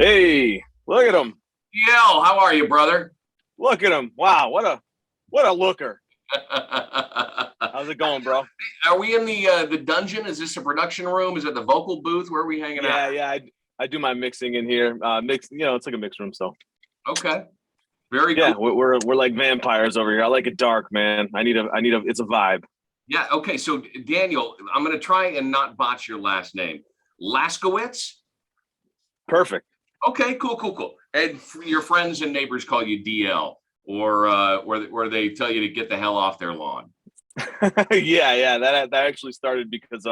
Hey, look at him. Yo, how are you, brother? Look at him. Wow, what a looker. How's it going, bro? Are we in the dungeon? Is this a production room? Is it the vocal booth? Where are we hanging out? Yeah. I do my mixing in here. It's like a mixed room, so Okay, very yeah, cool. we're like vampires over here. I like it dark, man. I need a it's a vibe. Yeah, okay. So Daniel, I'm gonna try and not botch your last name. Laskiewicz? Perfect. Okay, cool. And your friends and neighbors call you DL, or they tell you to get the hell off their lawn. Yeah. That actually started because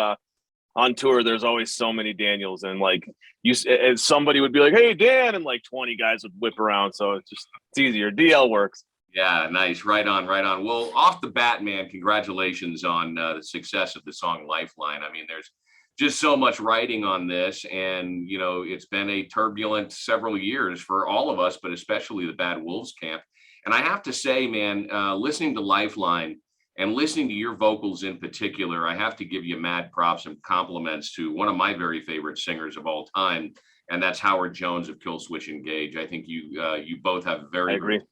on tour there's always so many Daniels, and like and somebody would be like, "Hey, Dan," and like 20 guys would whip around, so it's easier. DL works. Yeah, nice. Right on, right on. Well, off the bat, man, congratulations on the success of the song Lifeline. I mean, there's just so much writing on this, and it's been a turbulent several years for all of us, but especially the Bad Wolves camp. And I have to say, man, listening to Lifeline and listening to your vocals in particular, I have to give you mad props and compliments to one of my very favorite singers of all time, and that's Howard Jones of Killswitch Engage. I think you both have I agree. very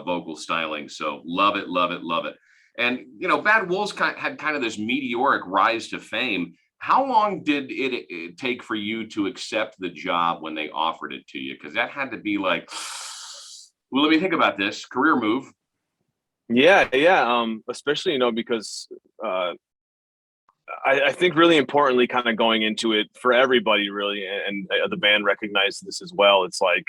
vocal styling. So love it, love it, love it. And Bad Wolves had kind of this meteoric rise to fame. How long did it take for you to accept the job when they offered it to you? Because that had to be like, well, let me think about this career move. Yeah. Especially because I think really importantly, kind of going into it for everybody, really, and the band recognized this as well. It's like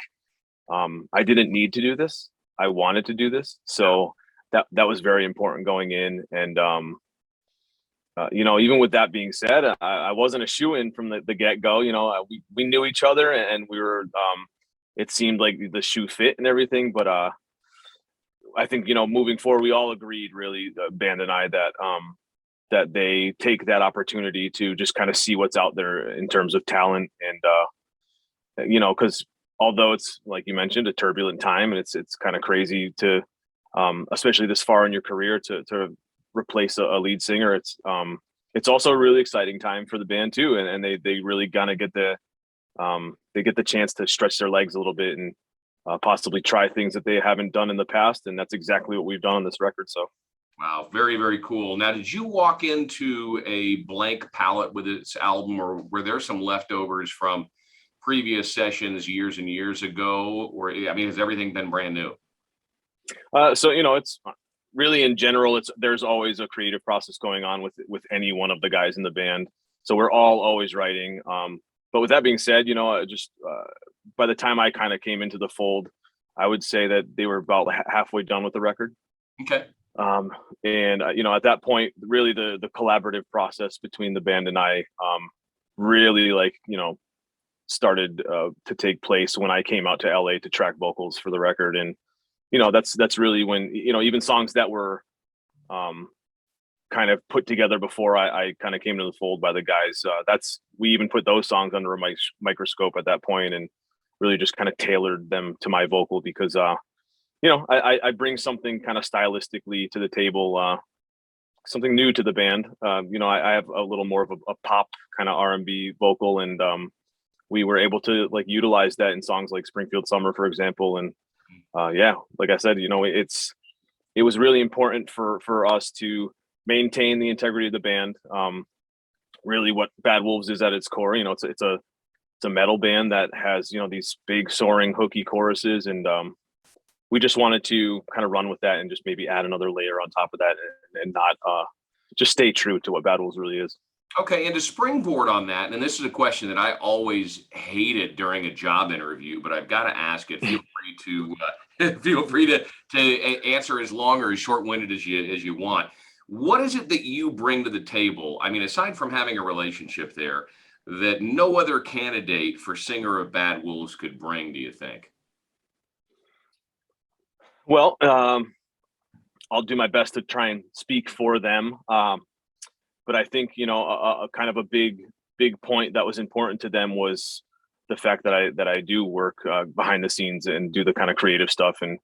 I didn't need to do this. I wanted to do this, so that was very important going in. And even with that being said, I wasn't a shoe-in from the get-go. We knew each other, and we were. It seemed like the shoe fit and everything, but I think moving forward, we all agreed, really, the band and I, that they take that opportunity to just kind of see what's out there in terms of talent, and because although it's like you mentioned, a turbulent time, and it's kind of crazy to, especially this far in your career, to replace a lead singer. It's also a really exciting time for the band too, and they really gonna get the chance to stretch their legs a little bit and possibly try things that they haven't done in the past, and that's exactly what we've done on this record. So. Wow, very, very cool. Now, did you walk into a blank palette with this album, or were there some leftovers from previous sessions years and years ago? Or, I mean, has everything been brand new? So it's really, in general, there's always a creative process going on with any one of the guys in the band. So we're all always writing. But with that being said, just by the time I kind of came into the fold, I would say that they were about halfway done with the record. Okay. And at that point, really the collaborative process between the band and I really started to take place when I came out to LA to track vocals for the record. And that's really when even songs that were kind of put together before I kind of came to the fold by the guys, we even put those songs under a microscope at that point, and really just kind of tailored them to my vocal, because I bring something kind of stylistically to the table, something new to the band. I have a little more of a pop kind of R&B vocal, and we were able to utilize that in songs like Springfield Summer, for example. And like I said, it was really important for us to maintain the integrity of the band. Really, what Bad Wolves is at its core, it's a metal band that has these big soaring hooky choruses, and we just wanted to kind of run with that and just maybe add another layer on top of that, and not just stay true to what Bad Wolves really is. Okay, and to springboard on that, and this is a question that I always hated during a job interview, but I've got to ask it. Feel free to answer as long or as short-winded as you want. What is it that you bring to the table? I mean, aside from having a relationship there, that no other candidate for singer of Bad Wolves could bring, do you think? Well, I'll do my best to try and speak for them. But I think, a kind of a big point that was important to them was the fact that I do work behind the scenes and do the kind of creative stuff, and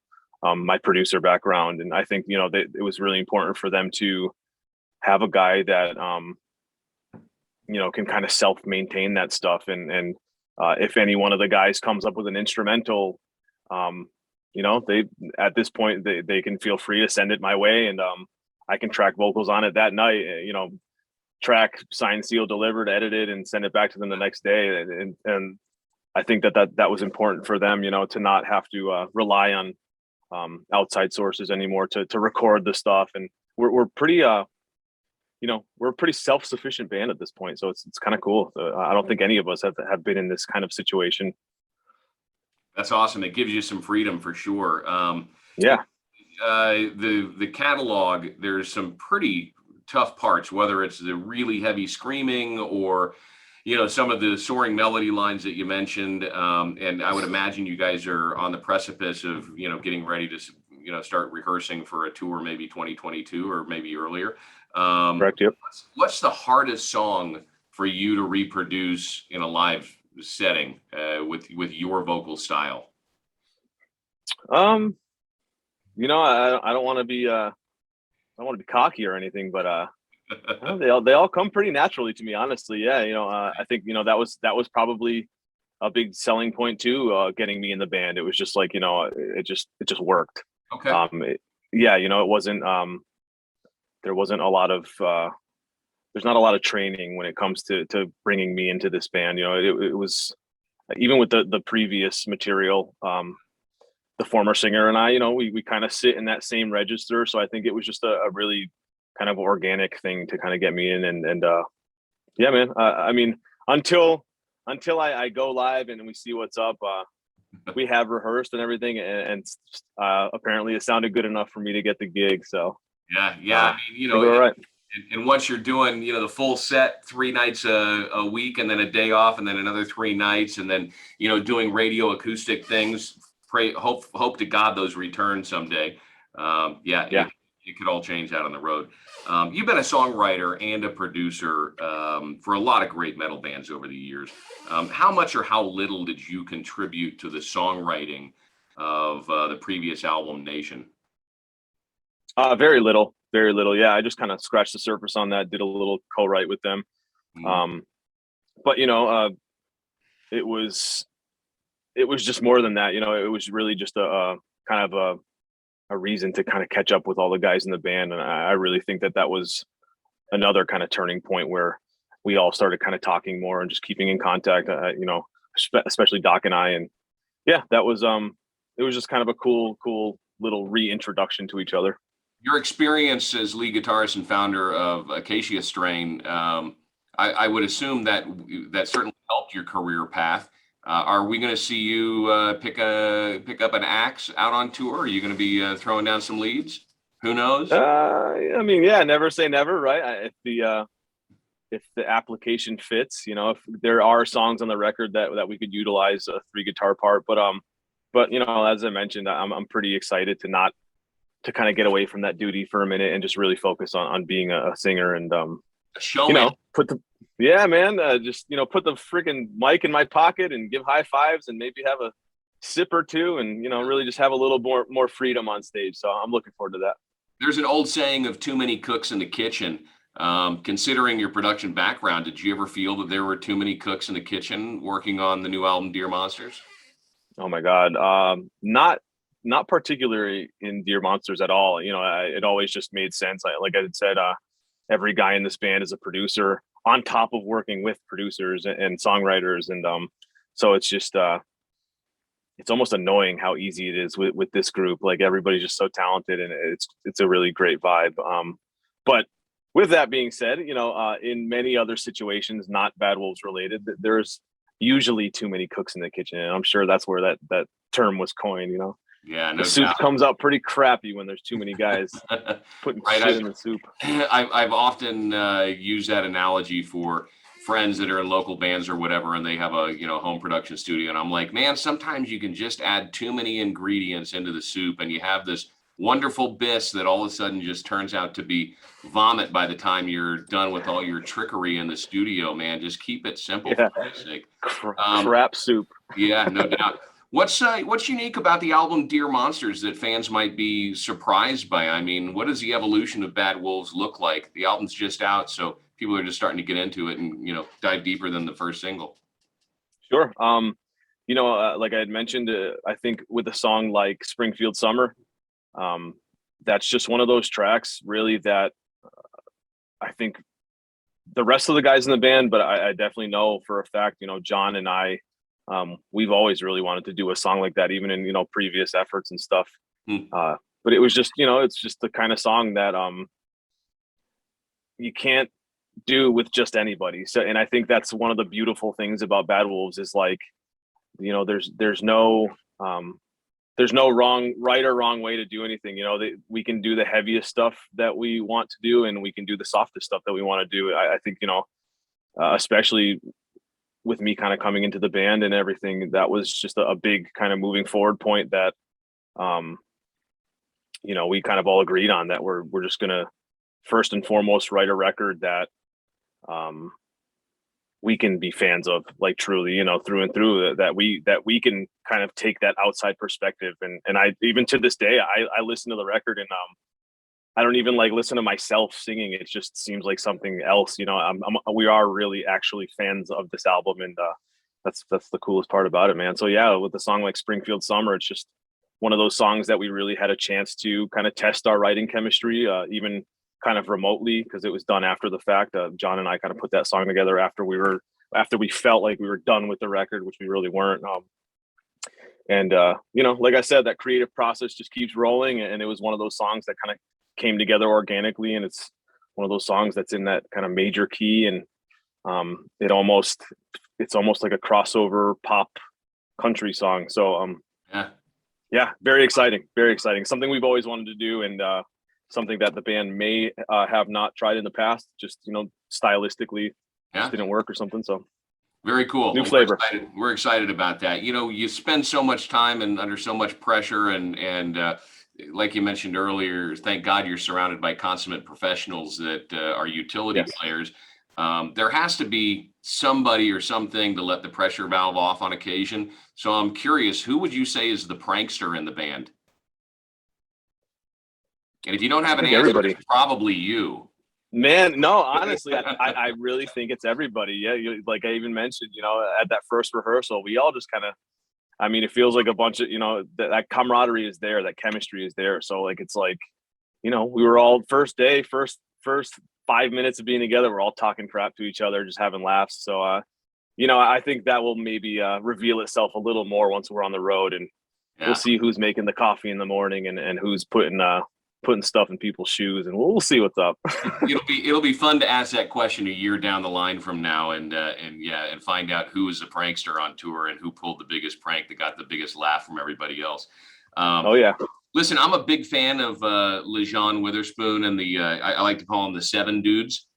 my producer background. And I think, it was really important for them to have a guy that, can kind of self-maintain that stuff, and if any one of the guys comes up with an instrumental, you know, they at this point they can feel free to send it my way, and I can track vocals on it that night. You know, track, signed, sealed, delivered, edited, and send it back to them the next day. And I think that was important for them, you know, to not have to rely on outside sources anymore to record the stuff. And we're pretty you know, we're a pretty self-sufficient band at this point, so it's kind of cool. I don't think any of us have been in this kind of situation. That's awesome. It gives you some freedom for sure. Yeah. The catalog, there's some pretty tough parts, whether it's the really heavy screaming or, you know, some of the soaring melody lines that you mentioned. And I would imagine you guys are on the precipice of, you know, getting ready to, you know, start rehearsing for a tour, maybe 2022 or maybe earlier. Correct. Yep. What's the hardest song for you to reproduce in a live setting with your vocal style? You know, I don't want to be I don't want to be cocky or anything, but they all come pretty naturally to me, honestly. Yeah, you know, I think, you know, that was probably a big selling point too, getting me in the band. It was just like, you know, it just worked. Okay. Yeah, you know, it wasn't there wasn't a lot of there's not a lot of training when it comes to bringing me into this band. You know, it was, even with the previous material, the former singer and I, you know, we kind of sit in that same register. So I think it was just a really kind of organic thing to kind of get me in. And yeah, man, I mean, until I go live and we see what's up, we have rehearsed and everything. And apparently it sounded good enough for me to get the gig. So yeah. I mean, you know, all right. And once you're doing, you know, the full set 3 nights a week and then a day off and then another 3 nights and then, you know, doing radio acoustic things, hope to God those return someday. It could all change out on the road. You've been a songwriter and a producer for a lot of great metal bands over the years. How much or how little did you contribute to the songwriting of the previous album, Nation? Very little. Yeah, I just kind of scratched the surface on that, did a little co-write with them. But you know, it was just more than that. You know, it was really just a kind of a reason to kind of catch up with all the guys in the band. And I really think that was another kind of turning point where we all started kind of talking more and just keeping in contact, you know, especially Doc and I. And yeah, that was, it was just kind of a cool little reintroduction to each other. Your experience as lead guitarist and founder of Acacia Strain, I would assume that certainly helped your career path. Are we going to see you pick up an axe out on tour? Are you going to be throwing down some leads? Who knows? I mean, yeah, never say never, right? If the application fits, you know, if there are songs on the record that we could utilize a 3 guitar part, but you know, as I mentioned, I'm pretty excited to kind of get away from that duty for a minute and just really focus on being a singer and you know, just, you know, put the freaking mic in my pocket and give high fives and maybe have a sip or two and, you know, really just have a little more freedom on stage. So I'm looking forward to that. There's an old saying of too many cooks in the kitchen. Considering your production background, did you ever feel that there were too many cooks in the kitchen working on the new album, Dear Monsters? Oh my God. Not particularly in Dear Monsters at all. You know, it always just made sense. Like I had said, every guy in this band is a producer on top of working with producers and songwriters. And so it's just, it's almost annoying how easy it is with this group. Like everybody's just so talented and it's a really great vibe. But with that being said, you know, in many other situations, not Bad Wolves related, there's usually too many cooks in the kitchen. And I'm sure that's where that term was coined, you know. Yeah, no the soup doubt. Comes out pretty crappy when there's too many guys putting shit in the soup. I've often used that analogy for friends that are in local bands or whatever, and they have a, you know, home production studio. And I'm like, man, sometimes you can just add too many ingredients into the soup, and you have this wonderful bis that all of a sudden just turns out to be vomit by the time you're done with all your trickery in the studio. Man, just keep it simple, for Christ's sake. Crap soup. Yeah, no doubt. What's unique about the album Dear Monsters that fans might be surprised by? I mean, what does the evolution of Bad Wolves look like? The album's just out, so people are just starting to get into it and, you know, dive deeper than the first single. Sure. Like I had mentioned, I think with a song like Springfield Summer, um, that's just one of those tracks really that I think the rest of the guys in the band, but I definitely know for a fact, John and I, we've always really wanted to do a song like that, even in, previous efforts and stuff. Hmm. But it was just, it's just the kind of song that you can't do with just anybody. So, and I think that's one of the beautiful things about Bad Wolves is like, there's no right or wrong way to do anything. We can do the heaviest stuff that we want to do, and we can do the softest stuff that we want to do. I think, especially with me kind of coming into the band and everything, that was just a big kind of moving forward point that, we kind of all agreed on, that we're just going to first and foremost write a record that, we can be fans of, like, truly, through and through, that we can kind of take that outside perspective. And I, even to this day, I listen to the record and I don't even like listen to myself singing. It just seems like something else, we are really actually fans of this album. And that's the coolest part about it, man. So yeah, with the song like Springfield Summer, it's just one of those songs that we really had a chance to kind of test our writing chemistry, even kind of remotely, because it was done after the fact. John and I kind of put that song together after we felt like we were done with the record, which we really weren't. Like I said, that creative process just keeps rolling, and it was one of those songs that kind of came together organically, and it's one of those songs that's in that kind of major key, and it's almost like a crossover pop country song. So yeah, very exciting, something we've always wanted to do, and something that the band may have not tried in the past, just stylistically just didn't work or something. So very cool. New flavor. We're excited about that. You spend so much time and under so much pressure, and like you mentioned earlier, thank God you're surrounded by consummate professionals that are utility players. There has to be somebody or something to let the pressure valve off on occasion. So I'm curious, who would you say is the prankster in the band? And if you don't have an answer, it's probably you. Man, no, honestly, I really think it's everybody. Yeah, like I even mentioned, at that first rehearsal, we all just kind of, it feels like a bunch of, that camaraderie is there, that chemistry is there. So like, it's like, we were all first 5 minutes of being together, we're all talking crap to each other, just having laughs. So, I think that will maybe reveal itself a little more once we're on the road, and we'll see who's making the coffee in the morning and who's putting stuff in people's shoes, and we'll see what's up. It'll be fun to ask that question a year down the line from now, and find out who is a prankster on tour and who pulled the biggest prank that got the biggest laugh from everybody else. Oh yeah. Listen, I'm a big fan of Lejean Witherspoon and I like to call them the Seven Dudes.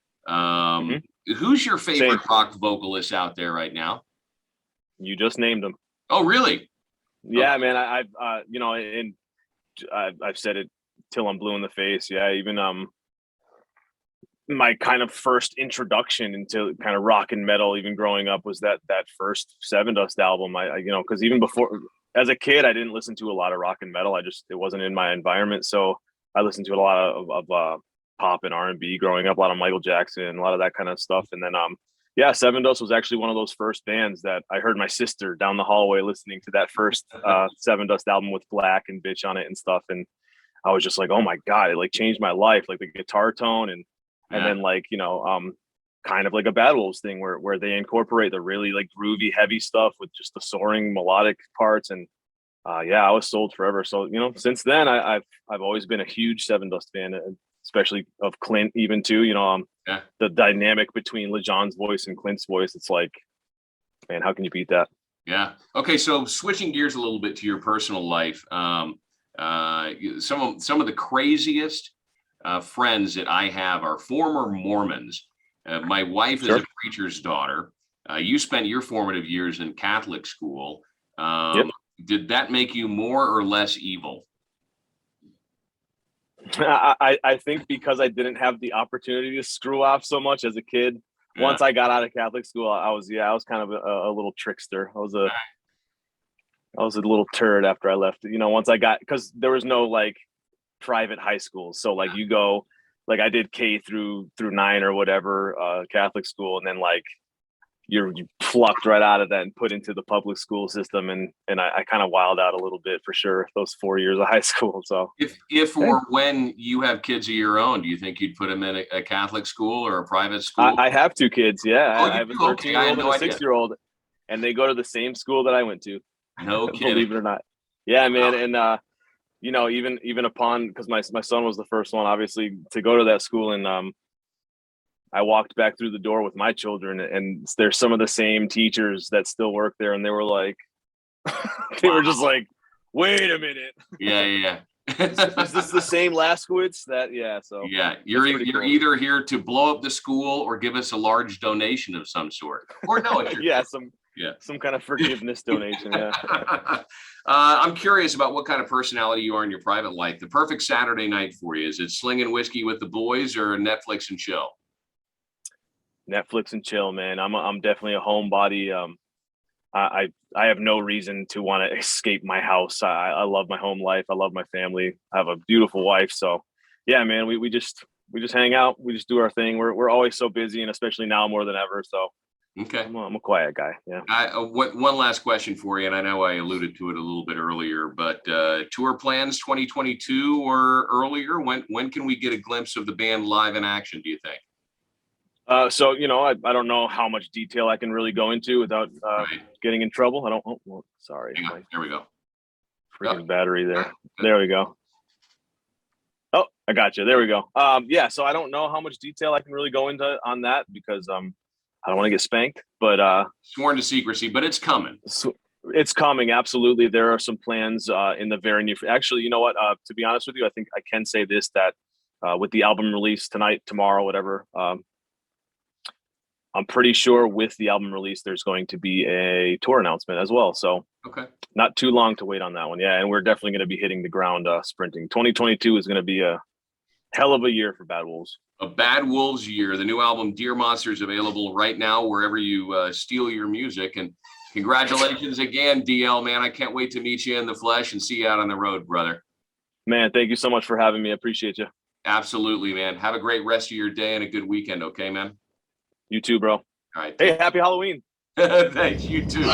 Who's your favorite rock vocalist out there right now? You just named them. Oh, really? Yeah, man. I've said it till I'm blue in the face. Yeah, even my kind of first introduction into kind of rock and metal, even growing up, was that first Seven Dust album. Because even before, as a kid, I didn't listen to a lot of rock and metal. It wasn't in my environment, so I listened to a lot of pop and R&B growing up, a lot of Michael Jackson, a lot of that kind of stuff. And then Seven Dust was actually one of those first bands that I heard my sister down the hallway listening to that first Seven Dust album with Black and Bitch on it and stuff, and I was just like, oh my God, it like changed my life, like the guitar tone and then like, kind of like a Bad Wolves thing where they incorporate the really like groovy, heavy stuff with just the soaring melodic parts. And I was sold forever. So, since then I've always been a huge Seven Dust fan, especially of Clint even too, the dynamic between LeJohn's voice and Clint's voice. It's like, man, how can you beat that? Yeah. Okay. So switching gears a little bit to your personal life, some of the craziest friends that I have are former Mormons. My wife is a preacher's daughter. You spent your formative years in Catholic school. Did that make you more or less evil? I think because I didn't have the opportunity to screw off so much as a kid. Once I got out of Catholic school, I was kind of a little trickster. I was a little turd after I left. Once I got, because there was no like private high school, so like you go, like I did K through 9 or whatever, Catholic school, and then like you're plucked right out of that and put into the public school system. And I kind of wild out a little bit for sure those 4 years of high school. So if or when you have kids of your own, do you think you'd put them in a Catholic school or a private school? I have 2 kids. Yeah. Oh, I have a 13-year-old and a 6-year-old, and they go to the same school that I went to. No kidding. Believe it or not. Yeah, man. And, you know, even upon, because my son was the first one, obviously, to go to that school. And I walked back through the door with my children, and there's some of the same teachers that still work there. And they were like, they were just like, wait a minute. Yeah. Is this the same Laskiewicz? So yeah, you're cool. either here to blow up the school or give us a large donation of some sort, or no, it's some kind of forgiveness donation. Yeah. I'm curious about what kind of personality you are in your private life. The perfect Saturday night for you, is it slinging whiskey with the boys or Netflix and chill? Netflix and chill, man. I'm definitely a homebody. I have no reason to want to escape my house. I love my home life. I love my family. I have a beautiful wife. So yeah, man, we just hang out. We just do our thing. We're always so busy, and especially now more than ever. So okay, I'm a quiet guy. Yeah. One last question for you, and I know I alluded to it a little bit earlier, but tour plans 2022 or earlier? When can we get a glimpse of the band live in action, do you think? So, you know, I don't know how much detail I can really go into without getting in trouble. I don't. Oh, well, sorry. There we go. Freaking battery there. There we go. Oh, I got you. There we go. Yeah. So I don't know how much detail I can really go into on that because I don't want to get spanked. But sworn to secrecy. But it's coming. So it's coming. Absolutely. There are some plans in the very near. Actually, you know what? To be honest with you, I think I can say this, that with the album release tonight, tomorrow, whatever. I'm pretty sure with the album release, there's going to be a tour announcement as well. So okay, not too long to wait on that one. Yeah, and we're definitely going to be hitting the ground sprinting. 2022 is going to be a hell of a year for Bad Wolves. A Bad Wolves year. The new album Dear Monsters available right now wherever you steal your music. And congratulations again, DL, man. I can't wait to meet you in the flesh and see you out on the road, brother. Man, thank you so much for having me. I appreciate you. Absolutely, man. Have a great rest of your day and a good weekend. Okay, man. You too, bro. All right. Hey, happy Halloween. Thanks. You too.